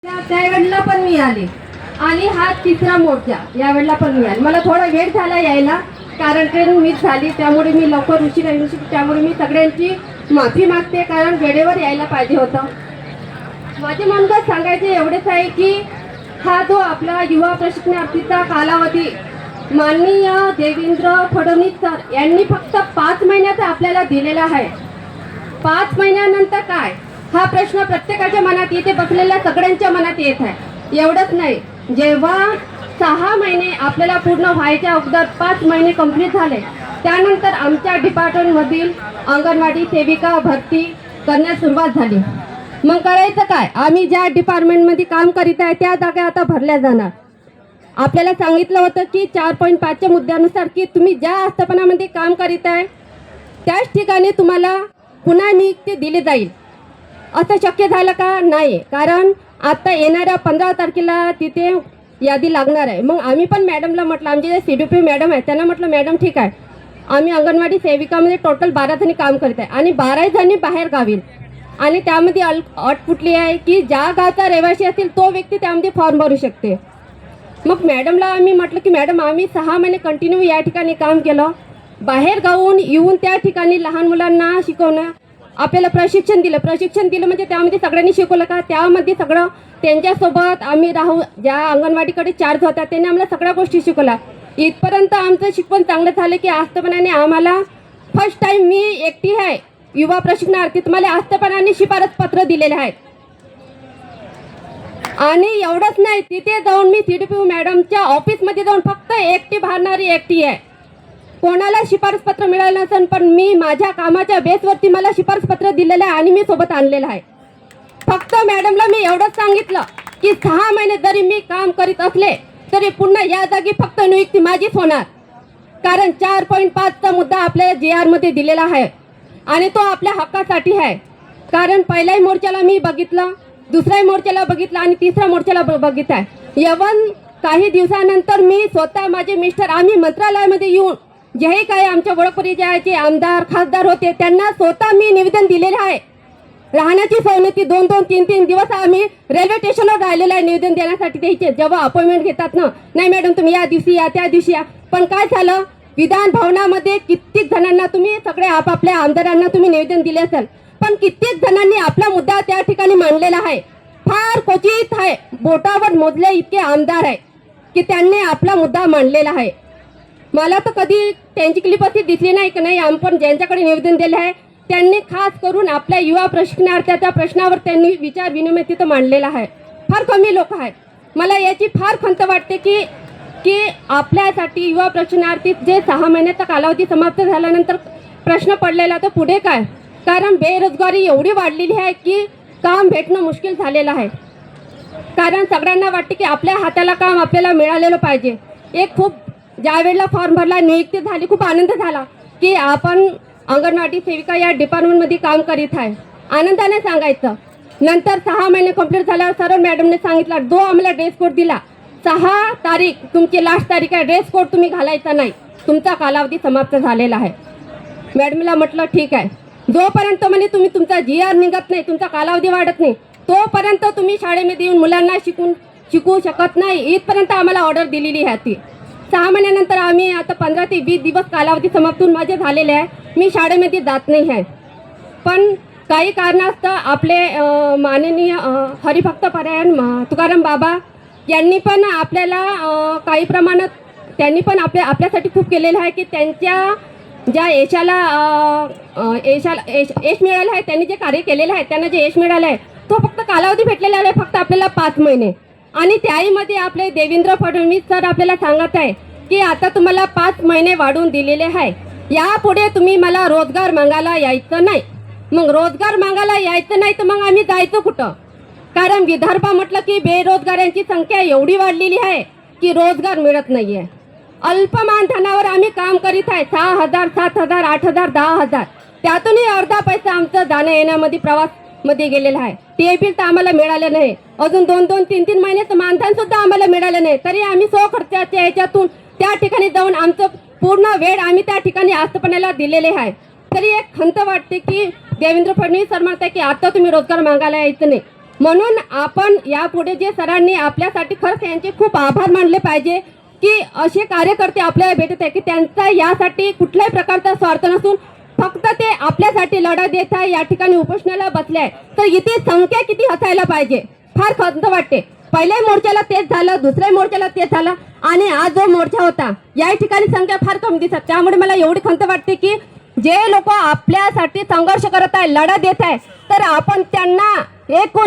त्यावेळेला पण मी आले आणि हा तिसरा मोर्चा यावेळेला पण मी आले. मला थोडा वेळ झाला यायला, कारण ट्रेन मिस झाली, त्यामुळे मी लवकर उशीर येऊ शकते. त्यामुळे मी सगळ्यांची माफी मागते, कारण वेळेवर यायला पाहिजे होतं. माझे मनगत सांगायचे एवढेच आहे की हा जो आपला युवा प्रशिक्षणार्थीचा कालावधी माननीय देवेंद्र फडणवीस सर यांनी फक्त 5 महिन्याचा आपल्याला दिलेला आहे. 5 महिन्यानंतर काय, हा प्रश्न प्रत्येकाच्या मनात येते, बसलेल्या सगळ्यांच्या मनात येत आहे. एवढंच नाही, जेव्हा 6 महिने आपल्याला पूर्ण व्हायच्या अगोदर 5 महिने कंप्लीट झाले, त्यानंतर आमच्या डिपार्टमेंटमधील अंगणवाडी सेविका भरती करण्यास सुरुवात झाली. मग करायचं काय, आम्ही ज्या डिपार्टमेंटमध्ये काम करीत आहे त्या जागा आता भरल्या जाणार. आपल्याला सांगितलं होतं की 4.5च्या मुद्द्यानुसार की तुम्ही ज्या आस्थापनामध्ये काम करीत आहे त्याच ठिकाणी तुम्हाला पुन्हा नियुक्ती दिली जाईल. असं शक्य झालं का? नाही, कारण आता येणाऱ्या 15 तारखेला तिथे यादी लागणार आहे. मग आम्ही पण मॅडमला म्हटलं, आमचे जे CDP मॅडम आहे त्यांना म्हटलं, मॅडम ठीक आहे, आम्ही अंगणवाडी सेविकामध्ये टोटल 12 जणी काम करीत आहे आणि 12 जणी बाहेर गावी, आणि त्यामध्ये अट कुठली आहे की ज्या गावचा रहिवासी असेल तो व्यक्ती त्यामध्ये फॉर्म भरू शकते. मग मॅडमला आम्ही म्हटलं की मॅडम, आम्ही 6 महिने कंटिन्यू या ठिकाणी काम केलं, बाहेर गावून येऊन त्या ठिकाणी लहान मुलांना शिकवणं, आपल्याला प्रशिक्षण दिलं म्हणजे त्यामध्ये सगळ्यांनी शिकवलं का, त्यामध्ये सगळं त्यांच्यासोबत आम्ही राहू, ज्या अंगणवाडीकडे चार्ज होता त्यांनी आम्हाला सगळ्या गोष्टी शिकवल्या. इथपर्यंत आमचं शिकवण चांगलं झालं की आस्थापनाने आम्हाला फर्स्ट टाईम, मी एकटी आहे युवा प्रशिक्षणार्थी, तुम्हाला आस्थापनाने शिफारस पत्र दिलेले आहेत. आणि एवढंच नाही, तिथे जाऊन मी CDP मॅडमच्या ऑफिसमध्ये जाऊन फक्त एकटी भांडणारी एकटी आहे. कोणाला शिफारस पत्र मिळालं नसेल, पण मी माझ्या कामाच्या बेसवरती मला शिफारस पत्र दिलेलं आहे आणि मी सोबत आणलेलं आहे. फक्त मॅडमला मी एवढंच सांगितलं की 6 महिने जरी मी काम करीत असले तरी पुन्हा या जागी फक्त नियुक्ती माझीच होणार, कारण 4.5चा मुद्दा आपल्या JR मध्ये दिलेला आहे आणि तो आपल्या हक्कासाठी आहे. कारण पहिल्याही मोर्चाला मी बघितलं, दुसऱ्याही मोर्चाला बघितलं आणि तिसऱ्या मोर्चाला बघितलं आहे. यवन काही दिवसानंतर मी स्वतः, माझे मिस्टर, आम्ही मंत्रालयामध्ये येऊन जेही काही आमच्या ओळख परिचयाचे आमदार खासदार होते त्यांना स्वतः मी निवेदन दिलेले आहे. राहण्याची सवलती 2-2, 3-3 दिवस आम्ही रेल्वे स्टेशनवर राहिलेलं आहे निवेदन देण्यासाठी. द्यायचे जेव्हा अपॉइंटमेंट घेतात ना, नाही मॅडम तुम्ही या दिवशी या, त्या दिवशी या. पण काय झालं, विधान भवनामध्ये कित्येक जणांना तुम्ही, सगळे आपापल्या आमदारांना तुम्ही निवेदन दिले असेल, पण कित्येक जणांनी आपला मुद्दा त्या ठिकाणी मांडलेला आहे. फार क्वचित आहे, बोटावर मोजले इतके आमदार आहे की त्यांनी आपला मुद्दा मांडलेला आहे. मला तर कधी त्यांची क्लिप अशी दिसली नाही की नाही, आपण ज्यांच्याकडे निवेदन दिले आहे त्यांनी खास करून आपल्या युवा प्रशिक्षणार्थ्याच्या प्रश्नावर त्यांनी विचार विनिमय तिथं मांडलेला आहे. फार कमी लोक आहेत. मला याची फार खंत वाटते की आपल्यासाठी युवा प्रशिक्षणार्थी जे 6 महिन्याचा कालावधी समाप्त झाल्यानंतर प्रश्न पडलेला, तर पुढे काय, कारण बेरोजगारी एवढी वाढलेली आहे की काम भेटणं मुश्किल झालेलं आहे. कारण सगळ्यांना वाटते की आपल्या हाताला काम आपल्याला मिळालेलं पाहिजे. एक खूप ज्यावेळेला फॉर्म भरला, नियुक्ती झाली, खूप आनंद झाला की आपण अंगणवाडी सेविका या डिपार्टमेंटमध्ये काम करीत आहे, आनंदाने सांगायचं. नंतर 6 महिने कंप्लीट झाल्यावर सरळ मॅडमने सांगितलं, जो आम्हाला ड्रेस कोड दिला, 6 तारीख तुमची लास्ट तारीख आहे, ड्रेस कोड तुम्ही घालायचा नाही, तुमचा कालावधी समाप्त झालेला आहे. मॅडमला म्हटलं ठीक आहे, जोपर्यंत म्हणजे तुम्ही तुमचा GR निघत नाही, तुमचा कालावधी वाढत नाही, तोपर्यंत तुम्ही शाळेमध्ये येऊन मुलांना शिकवू शकत नाही, इथपर्यंत आम्हाला ऑर्डर दिलेली आहे. ती 6 महिन्यानंतर आम्ही आता 15 ते 20 दिवस कालावधी समाप्त होऊन माझे झालेले आहे, मी शाळेमध्ये जात नाही आहे. पण काही कारणास्तव आपले माननीय हरिभक्त परायण तुकाराम बाबा यांनी पण आपल्याला काही प्रमाणात त्यांनी पण आपल्यासाठी खूप केलेलं आहे की त्यांच्या ज्या यश मिळालं आहे, त्यांनी जे कार्य केलेलं आहे, त्यांना जे यश मिळालं आहे तो फक्त कालावधी भेटलेला आहे फक्त आपल्याला 5 महिने. आणि त्याहीमध्ये आपले देवेंद्र फडणवीस सर आपल्याला सांगत आहे की आता तुम्हाला 5 महिने वाढवून दिलेले आहे, यापुढे तुम्ही मला रोजगार मागायला यायचं नाही. मग रोजगार मागायला यायचं नाही तर मग आम्ही जायचं कुठं? कारण विदर्भ म्हटलं की बेरोजगारांची संख्या एवढी वाढलेली आहे की रोजगार मिळत नाही आहे. अल्पमान धनावर आम्ही काम करीत आहे, 6,000, 7,000, 8,000, 10,000, त्यातूनही अर्धा पैसा आमचं जाण्या येण्यामध्ये प्रवासमध्ये गेलेला आहे. ते बिल तर आम्हाला मिळालं नाही. अजून 2-2, 3-3 महिन्याचं मानधन सुद्धा आम्हाला मिळालं नाही. तरी आम्ही खर्चाच्या याच्यातून त्या ठिकाणी जाऊन आमचं पूर्ण वेळ आम्ही त्या ठिकाणी आस्थापनाला दिलेले आहे. तरी एक खंत वाटते की देवेंद्र फडणवीस सर म्हणतात की आता तुम्ही रोजगार मागायला यायचं नाही, म्हणून आपण यापुढे जे सरांनी आपल्यासाठी खरंच यांचे खूप आभार मानले पाहिजे की असे कार्यकर्ते आपल्याला भेटत आहे की त्यांचा यासाठी कुठल्याही प्रकारचा स्वार्थ नसून फक्त ते आपल्यासाठी लढा देत आहे, या ठिकाणी उपोषणाला बसले आहे. तर इथे संख्या किती असायला पाहिजे, फार खंत वाटते. पहिल्या मोर्चाला तेच झालं, दुसऱ्या मोर्चाला तेच झालं आणि आज जो मोर्चा होता या ठिकाणी संख्या फार कमी दिसत. त्यामुळे मला एवढी खंत वाटते की जे लोक आपल्यासाठी संघर्ष करत आहे, लढा देत आहे, तर आपण त्यांना एकूण